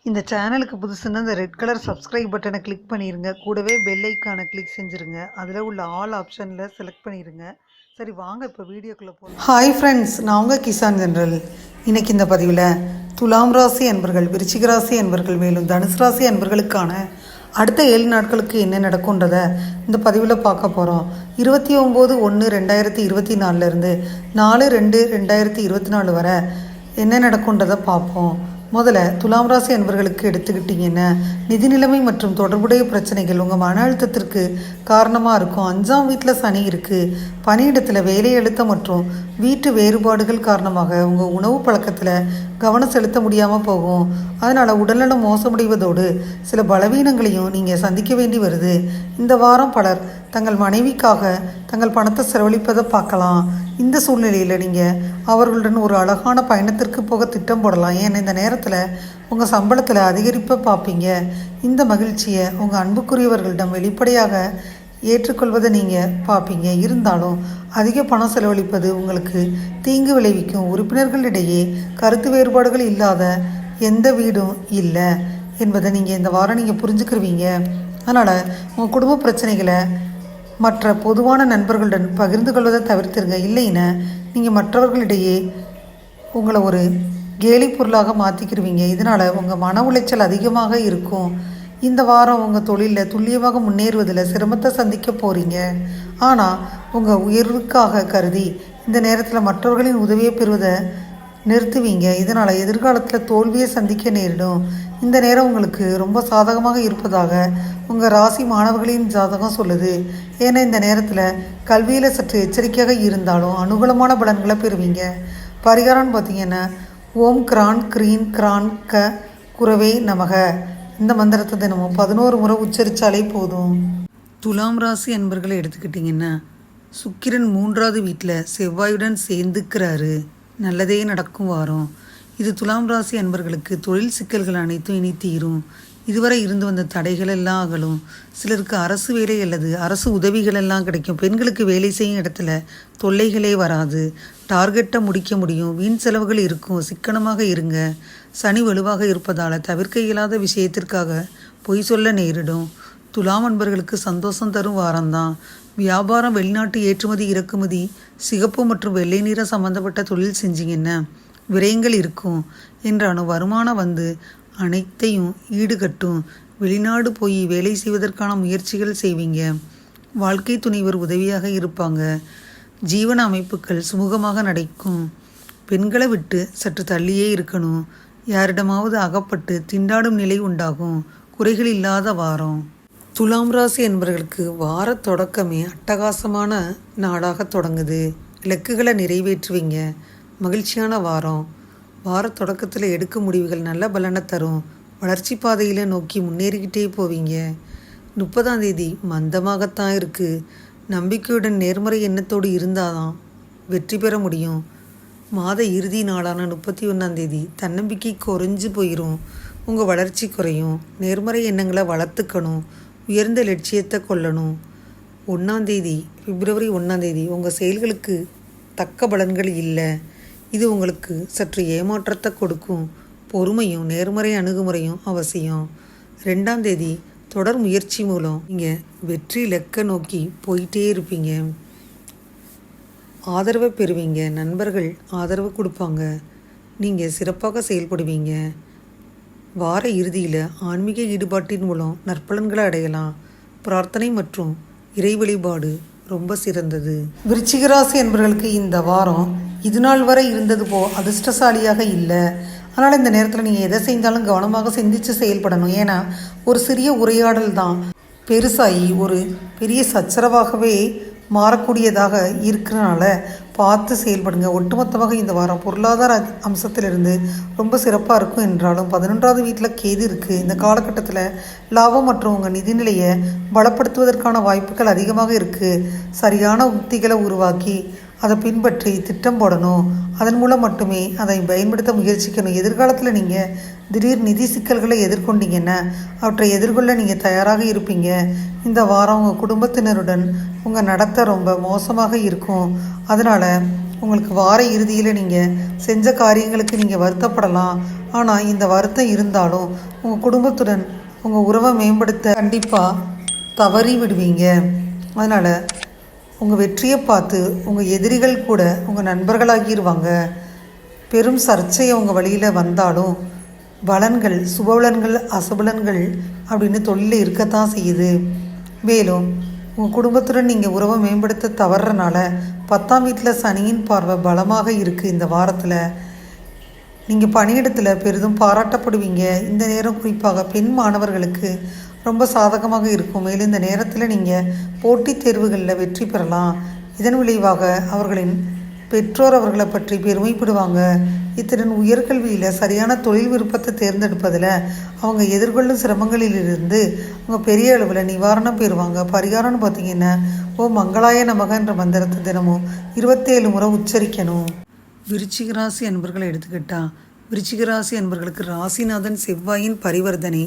இந்த சேனலுக்கு புதுசுன்னா இந்த ரெட் கலர் சப்ஸ்கிரைப் பட்டனை கிளிக் பண்ணிடுங்க. கூடவே பெல் ஐக்கானை கிளிக் செஞ்சுருங்க. அதில் உள்ள ஆல் ஆப்ஷனில் செலக்ட் பண்ணிடுங்க. சரி வாங்க இப்போ வீடியோக்குள்ளே போகலாம். ஹாய் ஃப்ரெண்ட்ஸ், நான் உங்கள் கிசான் ஜென்ரல். இன்றைக்கி இந்த பதிவில் துலாம் ராசி அன்பர்கள், விருச்சிக ராசி அன்பர்கள், மேலும் தனுசு ராசி அன்பர்களுக்கான அடுத்த 7 நாட்களுக்கு என்ன நடக்கும்ன்றதை இந்த பதிவில் பார்க்க போகிறோம். 29/1/2024 4/2/2024 வரை என்ன நடக்கும்ன்றதை பார்ப்போம். முதல்ல துலாம் ராசி அன்பர்களுக்கு எடுத்துக்கிட்டிங்கன்னா, நிதி நிலைமை மற்றும் தொடர்புடைய பிரச்சனைகள் உங்கள் மன அழுத்தத்திற்கு காரணமாக இருக்கும். 5ஆம் வீட்டில் சனி இருக்குது. பணியிடத்தில் வேலை அழுத்தம் மற்றும் வீட்டு வேறுபாடுகள் காரணமாக உங்கள் உணவு பழக்கத்தில் கவனம் செலுத்த முடியாமல் போகும். அதனால் உடல்நலம் மோசமடைவதோடு சில பலவீனங்களையும் நீங்கள் சந்திக்க வேண்டி வருது. இந்த வாரம் பலர் தங்கள் மனைவிக்காக தங்கள் பணத்தை செலவழிப்பதை பார்க்கலாம். இந்த சூழ்நிலையில் நீங்கள் அவர்களுடன் ஒரு அழகான பயணத்திற்கு போக திட்டம் போடலாம். ஏன்னா இந்த நேரத்தில் உங்கள் சம்பளத்தில் அதிகரிப்பை பார்ப்பீங்க. இந்த மகிழ்ச்சியை உங்கள் அன்புக்குரியவர்களிடம் வெளிப்படையாக ஏற்றுக்கொள்வதை நீங்கள் பார்ப்பீங்க. இருந்தாலும் அதிக பணம் செலவழிப்பது உங்களுக்கு தீங்கு விளைவிக்கும். உறுப்பினர்களிடையே கருத்து வேறுபாடுகள் இல்லாத எந்த வீடும் இல்லை என்பதை நீங்கள் இந்த வாரம் நீங்கள் புரிஞ்சுக்கிருவீங்க. அதனால் உங்கள் குடும்ப பிரச்சனைகளை மற்ற பொதுவான நண்பர்களுடன் பகிர்ந்து கொள்வதை தவிர்த்துருங்க. இல்லைன்னா நீங்கள் மற்றவர்களிடையே உங்களை ஒரு கேலி பொருளாக மாற்றிக்கிருவீங்க. இதனால் உங்கள் மன உளைச்சல் அதிகமாக இருக்கும். இந்த வாரம் உங்கள் தொழிலில் துல்லியமாக முன்னேறுவதில் சிரமத்தை சந்திக்க போகிறீங்க. ஆனால் உங்கள் உயர்வுக்காக கருதி இந்த நேரத்தில் மற்றவர்களின் உதவியை பெறுவதை நிறுத்துவீங்க. இதனால் எதிர்காலத்தில் தோல்வியை சந்திக்க நேரிடும். இந்த நேரம் உங்களுக்கு ரொம்ப சாதகமாக இருப்பதாக உங்கள் ராசி மாணவர்களின் ஜாதகம் சொல்லுது. ஏன்னா இந்த நேரத்தில் கல்வியில் சற்று எச்சரிக்கையாக இருந்தாலும் அனுகூலமான பலன்களை பெறுவீங்க. பரிகாரம்னு பார்த்தீங்கன்னா, ஓம் கிரான் க்ரீன் கிரான் க குரவே நமக இந்த மந்திரத்தை தினமும் 11 முறை உச்சரித்தாலே போதும். துலாம் ராசி அன்பர்களை எடுத்துக்கிட்டிங்கன்னா, சுக்கிரன் 3ஆவது வீட்டில் செவ்வாயுடன் சேர்ந்துக்கிறாரு. நல்லதே நடக்கும் வாரம் இது. துலாம் ராசி அன்பர்களுக்கு தொழில் சிக்கல்கள் அனைத்தும் இனி தீரும். இதுவரை இருந்து வந்த தடைகள் எல்லாம் அகலும். சிலருக்கு அரசு வேலை அல்லது அரசு உதவிகள் எல்லாம் கிடைக்கும். பெண்களுக்கு வேலை செய்யும் இடத்துல தொல்லைகளே வராது. டார்கெட்டை முடிக்க முடியும். வீண் செலவுகள் இருக்கும். சிக்கனமாக இருங்க. சனி வலுவாக இருப்பதால் தவிர்க்க இயலாத விஷயத்திற்காக பொய் சொல்ல நேரிடும். துலாம் அன்பர்களுக்கு சந்தோஷம் தரும் வாரம்தான். வியாபாரம், வெளிநாட்டு ஏற்றுமதி இறக்குமதி, சிகப்பு மற்றும் வெள்ளை நிற சம்பந்தப்பட்ட தொழில் செஞ்சிங்கன்னா விரயங்கள் இருக்கும் என்றாலும் வருமானம் வந்து அனைத்தையும் ஈடுகட்டும். வெளிநாடு போய் வேலை செய்வதற்கான முயற்சிகள் செய்வீங்க. வாழ்க்கை துணைவர் உதவியாக இருப்பாங்க. ஜீவன அமைப்புகள் சுமூகமாக நடக்கும். பெண்களை விட்டு சற்று தள்ளியே இருக்கணும். யாரிடமாவது அகப்பட்டு திண்டாடும் நிலை உண்டாகும். குறைகள் இல்லாத வாரம். துலாம் ராசி என்பவர்களுக்கு வார தொடக்கமே அட்டகாசமான நாளாக தொடங்குது. இலக்குகளை நிறைவேற்றுவீங்க. மகிழ்ச்சியான வாரம். வார தொடக்கத்தில் எடுக்க முடிவுகள் நல்ல பலனை தரும். வளர்ச்சி பாதையில் நோக்கி முன்னேறிக்கிட்டே போவீங்க. 30ஆம் தேதி மந்தமாகத்தான் இருக்குது. நம்பிக்கையுடன் நேர்மறை எண்ணத்தோடு இருந்தால் தான் வெற்றி பெற முடியும். மாத இறுதி நாளான 31ஆம் தேதி தன்னம்பிக்கை குறைஞ்சு போயிடும். உங்கள் வளர்ச்சி குறையும். நேர்மறை எண்ணங்களை வளர்த்துக்கணும். உயர்ந்த லட்சியத்தை கொள்ளணும். 1ஆம் தேதி பிப்ரவரி 1ஆம் தேதி உங்கள் செயல்களுக்கு தக்க பலன்கள் இல்லை. இது உங்களுக்கு சற்று ஏமாற்றத்தை கொடுக்கும். பொறுமையும் நேர்மறை அணுகுமுறையும் அவசியம். 2ஆம் தேதி தொடர் முயற்சி மூலம் நீங்கள் வெற்றி இலக்க நோக்கி போயிட்டே இருப்பீங்க. ஆதரவை பெறுவீங்க. நண்பர்கள் ஆதரவு கொடுப்பாங்க. நீங்கள் சிறப்பாக செயல்படுவீங்க. வார இறுதியில் ஆன்மீக ஈடுபாட்டின் மூலம் நற்பலன்களை அடையலாம். பிரார்த்தனை மற்றும் இறை வழிபாடு ரொம்ப சிறந்தது. விருச்சிக ராசி என்பவர்களுக்கு இந்த வாரம் இது நாள் வரை இருந்தது அதிர்ஷ்டசாலியாக இல்லை. அதனால் இந்த நேரத்தில் நீங்கள் எதை செஞ்சாலும் கவனமாக சிந்தித்து செயல்படணும். ஏன்னா ஒரு சிறிய உரையாடல் தான் பெருசாகி ஒரு பெரிய சச்சரவாகவே மாறக்கூடியதாக இருக்கிறனால பார்த்து செயல்படுங்க. ஒட்டுமொத்தமாக இந்த வாரம் பொருளாதார அம்சத்திலிருந்து ரொம்ப சிறப்பாக இருக்கும். என்றாலும் 11ஆவது வீட்டில் கேது இருக்குது. இந்த காலகட்டத்தில் லாபம் மற்றும் உங்கள் நிதிநிலையை பலப்படுத்துவதற்கான வாய்ப்புகள் அதிகமாக இருக்குது. சரியான உத்திகளை உருவாக்கி அதை பின்பற்றி திட்டம் போடணும். அதன் மூலம் மட்டுமே அதை பயன்படுத்த முயற்சிக்கணும். எதிர்காலத்தில் நீங்கள் திடீர் நிதி சிக்கல்களை எதிர்கொண்டீங்கன்னா அவற்றை எதிர்கொள்ள நீங்கள் தயாராக இருப்பீங்க. இந்த வாரம் உங்கள் குடும்பத்தினருடன் உங்கள் நடத்தை ரொம்ப மோசமாக இருக்கும். அதனால் உங்களுக்கு வார இறுதியில் நீங்கள் செஞ்ச காரியங்களுக்கு நீங்கள் வருத்தப்படலாம். ஆனால் இந்த வருத்தம் இருந்தாலும் உங்கள் குடும்பத்துடன் உங்கள் உறவை மேம்படுத்த கண்டிப்பாக தவறி விடுவீங்க. அதனால் உங்கள் வெற்றியை பார்த்து உங்கள் எதிரிகள் கூட உங்கள் நண்பர்களாகிடுவாங்க. பெரும் சர்ச்சை உங்கள் வழியில் வந்தாலும் பலன்கள், சுபபலன்கள், அசபலன்கள் அப்படின்னு தொழிலில் இருக்கத்தான் செய்யுது. மேலும் உங்கள் குடும்பத்துடன் நீங்கள் உறவை மேம்படுத்த தவறுறனால 10ஆம் வீட்டில் சனியின் பார்வை பலமாக இருக்குது. இந்த வாரத்தில் நீங்கள் பணியிடத்தில் பெரிதும் பாராட்டப்படுவீங்க. இந்த நேரம் குறிப்பாக பெண் மாணவர்களுக்கு ரொம்ப சாதகமாக இருக்கும். மேலும் இந்த நேரத்தில் நீங்கள் போட்டித் தேர்வுகளில் வெற்றி பெறலாம். இதன் விளைவாக அவர்களின் பெற்றோர் அவர்களை பற்றி பெருமைப்படுவாங்க. இத்துடன் உயர்கல்வியில் சரியான தொழில் விருப்பத்தை தேர்ந்தெடுப்பதில் அவங்க எதிர்கொள்ளும் சிரமங்களிலிருந்து அவங்க பெரிய அளவில் நிவாரணம் பெறுவாங்க. பரிகாரம்னு பார்த்தீங்கன்னா மங்களாய நமக என்ற மந்திரத்தை தினமும் 27 முறை உச்சரிக்கணும். விருச்சிக ராசி அன்பர்களை எடுத்துக்கிட்டால் விருச்சிக ராசி அன்பர்களுக்கு ராசிநாதன் செவ்வாயின் பரிவர்த்தனை,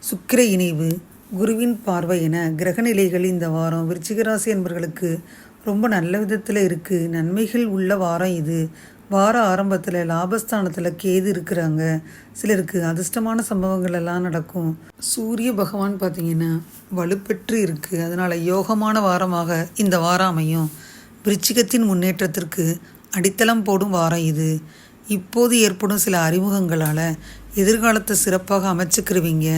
சுக்கிர இணைவு, குருவின் பார்வை என கிரகநிலைகள் இந்த வாரம் விருச்சிக ராசி அன்பர்களுக்கு ரொம்ப நல்ல விதத்தில் இருக்குது. நன்மைகள் உள்ள வாரம் இது. வார ஆரம்பத்தில் லாபஸ்தானத்தில் கேது இருக்கிறாங்க. சிலருக்கு அதிர்ஷ்டமான சம்பவங்கள் எல்லாம் நடக்கும். சூரிய பகவான் பார்த்திங்கன்னா வலுப்பெற்று இருக்குது. அதனால் யோகமான வாரமாக இந்த வாரம் அமையும். விருச்சிகத்தின் முன்னேற்றத்திற்கு அடித்தளம் போடும் வாரம் இது. இப்போது ஏற்படும் சில அறிமுகங்களால் எதிர்காலத்தை சிறப்பாக அமைச்சுக்கிருவீங்க.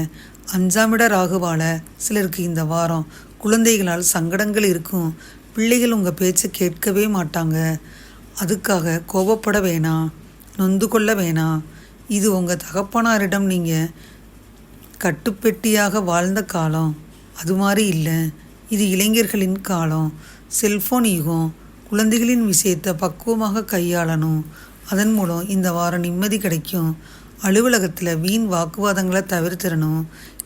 5ஆம் இட ராகுவால் சிலருக்கு இந்த வாரம் குழந்தைகளால் சங்கடங்கள் இருக்கும். பிள்ளைகள் உங்கள் பேச்சை கேட்கவே மாட்டாங்க. அதுக்காக கோபப்பட வேணாம், நொந்து கொள்ள வேணாம். இது உங்கள் தகப்பனாரிடம் நீங்கள் கட்டுப்பெட்டியாக வாழ்ந்த காலம். அது மாதிரி இல்லை. இது இளைஞர்களின் காலம். செல்ஃபோன் யுகம். குழந்தைகளின் விஷயத்தை பக்குவமாக கையாளணும். அதன் மூலம் இந்த வாரம் நிம்மதி கிடைக்கும். அலுவலகத்தில் வீண் வாக்குவாதங்களை தவிர்த்திடணும்.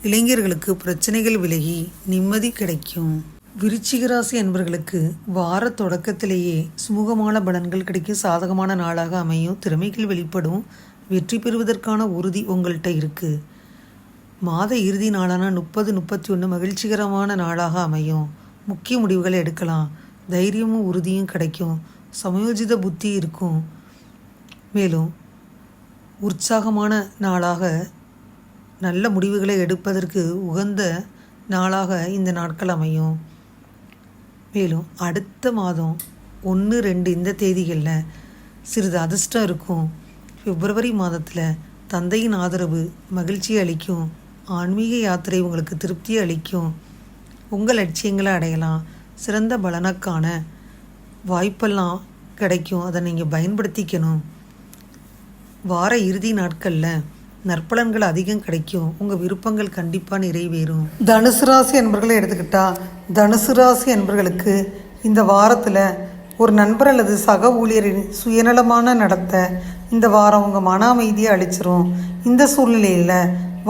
இளைஞர்களுக்கு பிரச்சனைகள் விலகி நிம்மதி கிடைக்கும். விருச்சிக ராசி என்பவர்களுக்கு வார தொடக்கத்திலேயே சுமூகமான பலன்கள் கிடைக்கும். சாதகமான நாளாக அமையும். திறமைகள் வெளிப்படும். வெற்றி பெறுவதற்கான உறுதி உங்கள்கிட்ட இருக்குது. மாத இறுதி நாளான 30, 31 மகிழ்ச்சிகரமான நாளாக அமையும். முக்கிய முடிவுகளை எடுக்கலாம். தைரியமும் உறுதியும் கிடைக்கும். சமயோஜித புத்தி இருக்கும். மேலும் உற்சாகமான நாளாக நல்ல முடிவுகளை எடுப்பதற்கு உகந்த நாளாக இந்த நாட்கள் அமையும். மேலும் அடுத்த மாதம் 1, 2 இந்த தேதிகளில் சிறிது அதிர்ஷ்டம் இருக்கும். பிப்ரவரி மாதத்தில் தந்தையின் ஆதரவு மகிழ்ச்சியை அளிக்கும். ஆன்மீக யாத்திரை உங்களுக்கு திருப்தியை அளிக்கும். உங்கள் லட்சியங்களை அடையலாம். சிறந்த பலனுக்கான வாய்ப்பெல்லாம் கிடைக்கும். அதை நீங்கள் பயன்படுத்திக்கணும். வார இறுதி நாட்களில் நற்பலன்கள் அதிகம் கிடைக்கும். உங்கள் விருப்பங்கள் கண்டிப்பாக நிறைவேறும். தனுசு ராசி என்பர்களை எடுத்துக்கிட்டால் தனுசு ராசி என்பர்களுக்கு இந்த வாரத்தில் ஒரு நண்பர் அல்லது சக ஊழியரின் சுயநலமான நடத்தை இந்த வாரம் உங்கள் மன அமைதியை அளிச்சிரும். இந்த சூழ்நிலையில்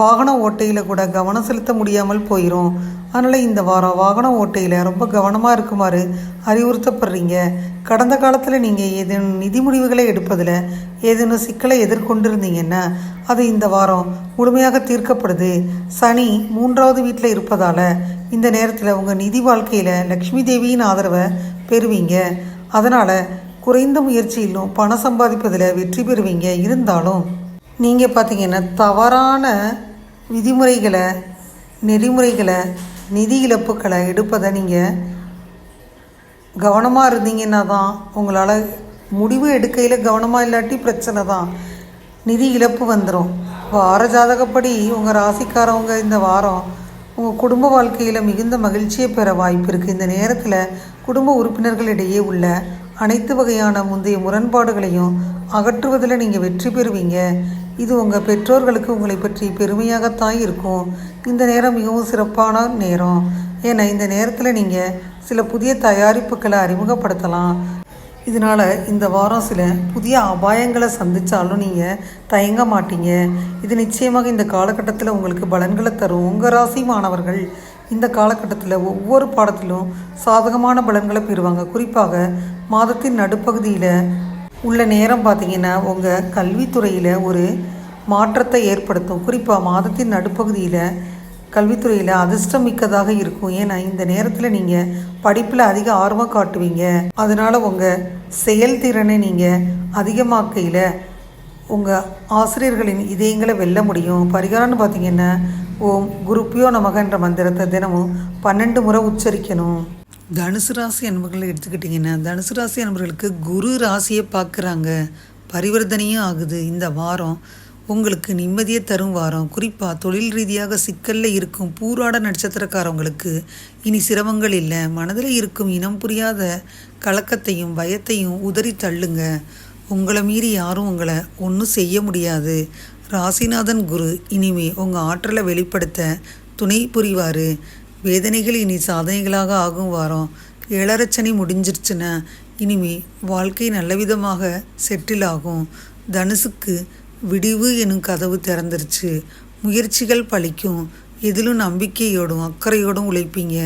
வாகன ஓட்டையில் கூட கவனம் செலுத்த முடியாமல் போயிடும். அதனால் இந்த வாரம் வாகன ஓட்டையில் ரொம்ப கவனமாக இருக்குமாறு அறிவுறுத்தப்படுறீங்க. கடந்த காலத்தில் நீங்கள் ஏதேனும் நிதி முடிவுகளை எடுப்பதில் ஏதேனும் சிக்கலை எதிர்கொண்டிருந்தீங்கன்னா அது இந்த வாரம் முழுமையாக தீர்க்கப்படுது. சனி 3ஆவது வீட்டில் இருப்பதால் இந்த நேரத்தில் உங்கள் நிதி வாழ்க்கையில் லக்ஷ்மி தேவியின் ஆதரவை பெறுவீங்க. அதனால் குறைந்த முயற்சியிலும் பணம் சம்பாதிப்பதில் வெற்றி பெறுவீங்க. இருந்தாலும் நீங்கள் பார்த்தீங்கன்னா தவறான விதிமுறைகளை, நெறிமுறைகளை, நிதி இழப்புகளை எடுப்பதை நீங்கள் கவனமாக இருந்தீங்கன்னா தான் உங்களால் முடிவு எடுக்கையில் கவனமாக இல்லாட்டி பிரச்சனை தான். நிதி இழப்பு வந்துடும். வார ஜாதகப்படி உங்கள் ராசிக்காரவங்க இந்த வாரம் உங்கள் குடும்ப வாழ்க்கையில் மிகுந்த மகிழ்ச்சியை பெற வாய்ப்பு இருக்குது. இந்த நேரத்தில் குடும்ப உறுப்பினர்களிடையே உள்ள அனைத்து வகையான முந்தைய முரண்பாடுகளையும் அகற்றுவதில் நீங்கள் வெற்றி பெறுவீங்க. இது உங்கள் பெற்றோர்களுக்கு உங்களை பற்றி பெருமையாகத்தான் இருக்கும். இந்த நேரம் மிகவும் சிறப்பான நேரம். ஏன்னா இந்த நேரத்தில் நீங்கள் சில புதிய தயாரிப்புகளை அறிமுகப்படுத்தலாம். இதனால் இந்த வாரம் சில புதிய அபாயங்களை சந்தித்தாலும் நீங்கள் தயங்க மாட்டீங்க. இது நிச்சயமாக இந்த காலகட்டத்தில் உங்களுக்கு பலன்களை தரும். உங்கள் ராசி மாணவர்கள் இந்த காலகட்டத்தில் ஒவ்வொரு பாடத்திலும் சாதகமான பலன்களை பெறுவாங்க. குறிப்பாக மாதத்தின் நடுப்பகுதியில் உள்ள நேரம் பார்த்திங்கன்னா உங்கள் கல்வித்துறையில் ஒரு மாற்றத்தை ஏற்படுத்தும். குறிப்பாக மாதத்தின் நடுப்பகுதியில் கல்வித்துறையில் அதிர்ஷ்டம் மிக்கதாக இருக்கும். ஏன்னா இந்த நேரத்தில் நீங்கள் படிப்பில் அதிக ஆர்வம் காட்டுவீங்க. அதனால் உங்கள் செயல்திறனை நீங்கள் அதிகமாக்கையில் உங்கள் ஆசிரியர்களின் இதயங்களை வெல்ல முடியும். பரிகாரம்னு பார்த்தீங்கன்னா, ஓம் குருப்பியோ நமகன்ற மந்திரத்தை தினமும் 12 முறை உச்சரிக்கணும். தனுசு ராசி அன்பர்களை எடுத்துக்கிட்டிங்கன்னா, தனுசு ராசி அன்பர்களுக்கு குரு ராசியை பார்க்குறாங்க, பரிவர்த்தனையும் ஆகுது. இந்த வாரம் உங்களுக்கு நிம்மதியை தரும் வாரம். குறிப்பாக தொழில் ரீதியாக சிக்கலில் இருக்கும் பூராட நட்சத்திரக்காரவங்களுக்கு இனி சிரமங்கள் இல்லை. மனதில் இருக்கும் இனம் புரியாத கலக்கத்தையும் பயத்தையும் உதறி தள்ளுங்க. உங்களை மீறி யாரும் உங்களை ஒன்றும் செய்ய முடியாது. ராசிநாதன் குரு இனிமே உங்கள் ஆற்றலை வெளிப்படுத்த துணை புரிவார். வேதனைகள் இனி சாதனைகளாக ஆகும் வாரம். 7.5 சனி முடிஞ்சிருச்சுன்னா இனிமே வாழ்க்கை நல்ல விதமாக செட்டில் ஆகும். தனுசுக்கு விடிவு எனும் கதவு திறந்துருச்சு. முயற்சிகள் பலிக்கும். எதிலும் நம்பிக்கையோடும் அக்கறையோடும் உழைப்பீங்க.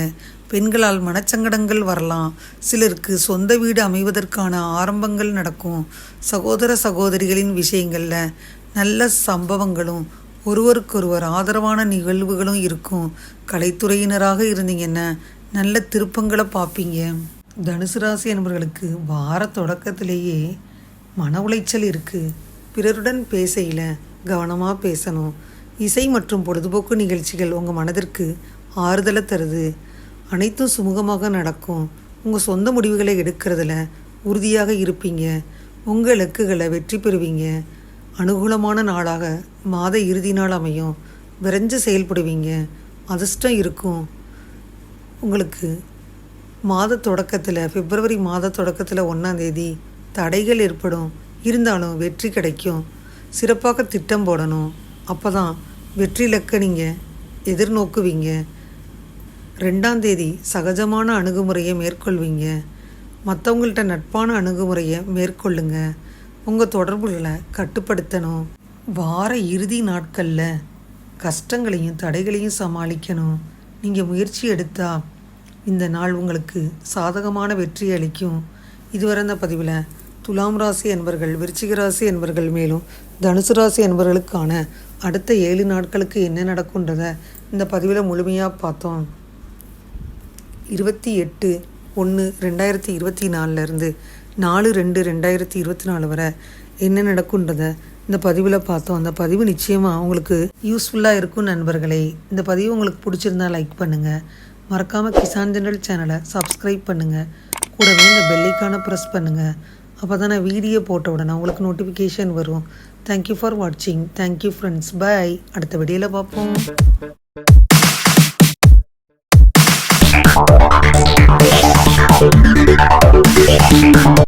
பெண்களால் மனச்சங்கடங்கள் வரலாம். சிலருக்கு சொந்த வீடு அமைவதற்கான ஆரம்பங்கள் நடக்கும். சகோதர சகோதரிகளின் விஷயங்களில் நல்ல சம்பவங்களும் ஒருவருக்கொருவர் ஆதரவான நிகழ்வுகளும் இருக்கும். கலைத்துறையினராக இருந்தீங்கன்னா நல்ல திருப்பங்களை பார்ப்பீங்க. தனுசு ராசி என்பவர்களுக்கு வார தொடக்கத்திலேயே மன உளைச்சல் இருக்குது. பிறருடன் பேசையில் கவனமாக பேசணும். இசை மற்றும் பொழுதுபோக்கு நிகழ்ச்சிகள் உங்கள் மனதிற்கு ஆறுதலை தருது. அனைத்தும் சுமூகமாக நடக்கும். உங்கள் சொந்த முடிவுகளை எடுக்கிறதுல உறுதியாக இருப்பீங்க. உங்கள் இலக்குகளை வெற்றி பெறுவீங்க. அனுகூலமான நாளாக மாத இறுதி நாள் அமையும். விரைஞ்சு செயல்படுவீங்க. அதிர்ஷ்டம் இருக்கும். உங்களுக்கு மாத தொடக்கத்தில் பிப்ரவரி மாத தொடக்கத்தில் 1ஆம் தேதி தடைகள் ஏற்படும். இருந்தாலும் வெற்றி கிடைக்கும். சிறப்பாக திட்டம் போடணும். அப்போ தான் வெற்றி இலக்கை நீங்கள் எதிர்நோக்குவீங்க. 2ஆம் தேதி சகஜமான அணுகுமுறையை மேற்கொள்வீங்க. மற்றவங்கள்ட்ட நட்பான அணுகுமுறையை மேற்கொள்ளுங்க. உங்கள் தொடர்புகளை கட்டுப்படுத்தணும். வார இறுதி நாட்களில் கஷ்டங்களையும் தடைகளையும் சமாளிக்கணும். நீங்கள் முயற்சி எடுத்தால் இந்த நாள் உங்களுக்கு சாதகமான வெற்றி அளிக்கும். இதுவரை இந்த பதிவில் துலாம் ராசி என்பர்கள், விருச்சிக ராசி என்பர்கள், மேலும் தனுசு ராசி என்பவர்களுக்கான அடுத்த 7 நாட்களுக்கு என்ன நடக்குன்றதை இந்த பதிவில் முழுமையாக பார்த்தோம். 28/1/2024 4/2/2024 வரை என்ன நடக்குன்றதை இந்த பதிவில் பார்த்தோம். அந்த பதிவு நிச்சயமாக உங்களுக்கு யூஸ்ஃபுல்லாக இருக்கும் நண்பர்களே. இந்த பதிவு உங்களுக்கு பிடிச்சிருந்தா லைக் பண்ணுங்கள். மறக்காமல் கிசான் ஜெனரல் சேனலை சப்ஸ்கிரைப் பண்ணுங்கள். கூடவே இந்த பெல்லைக்கான ப்ரெஸ் பண்ணுங்கள். அப்போ தான் நான் வீடியோ போட்ட உடனே உங்களுக்கு நோட்டிஃபிகேஷன் வரும். தேங்க்யூ ஃபார் வாட்சிங். Thank you friends. பாய். அடுத்த வீடியோவில் பார்ப்போம்.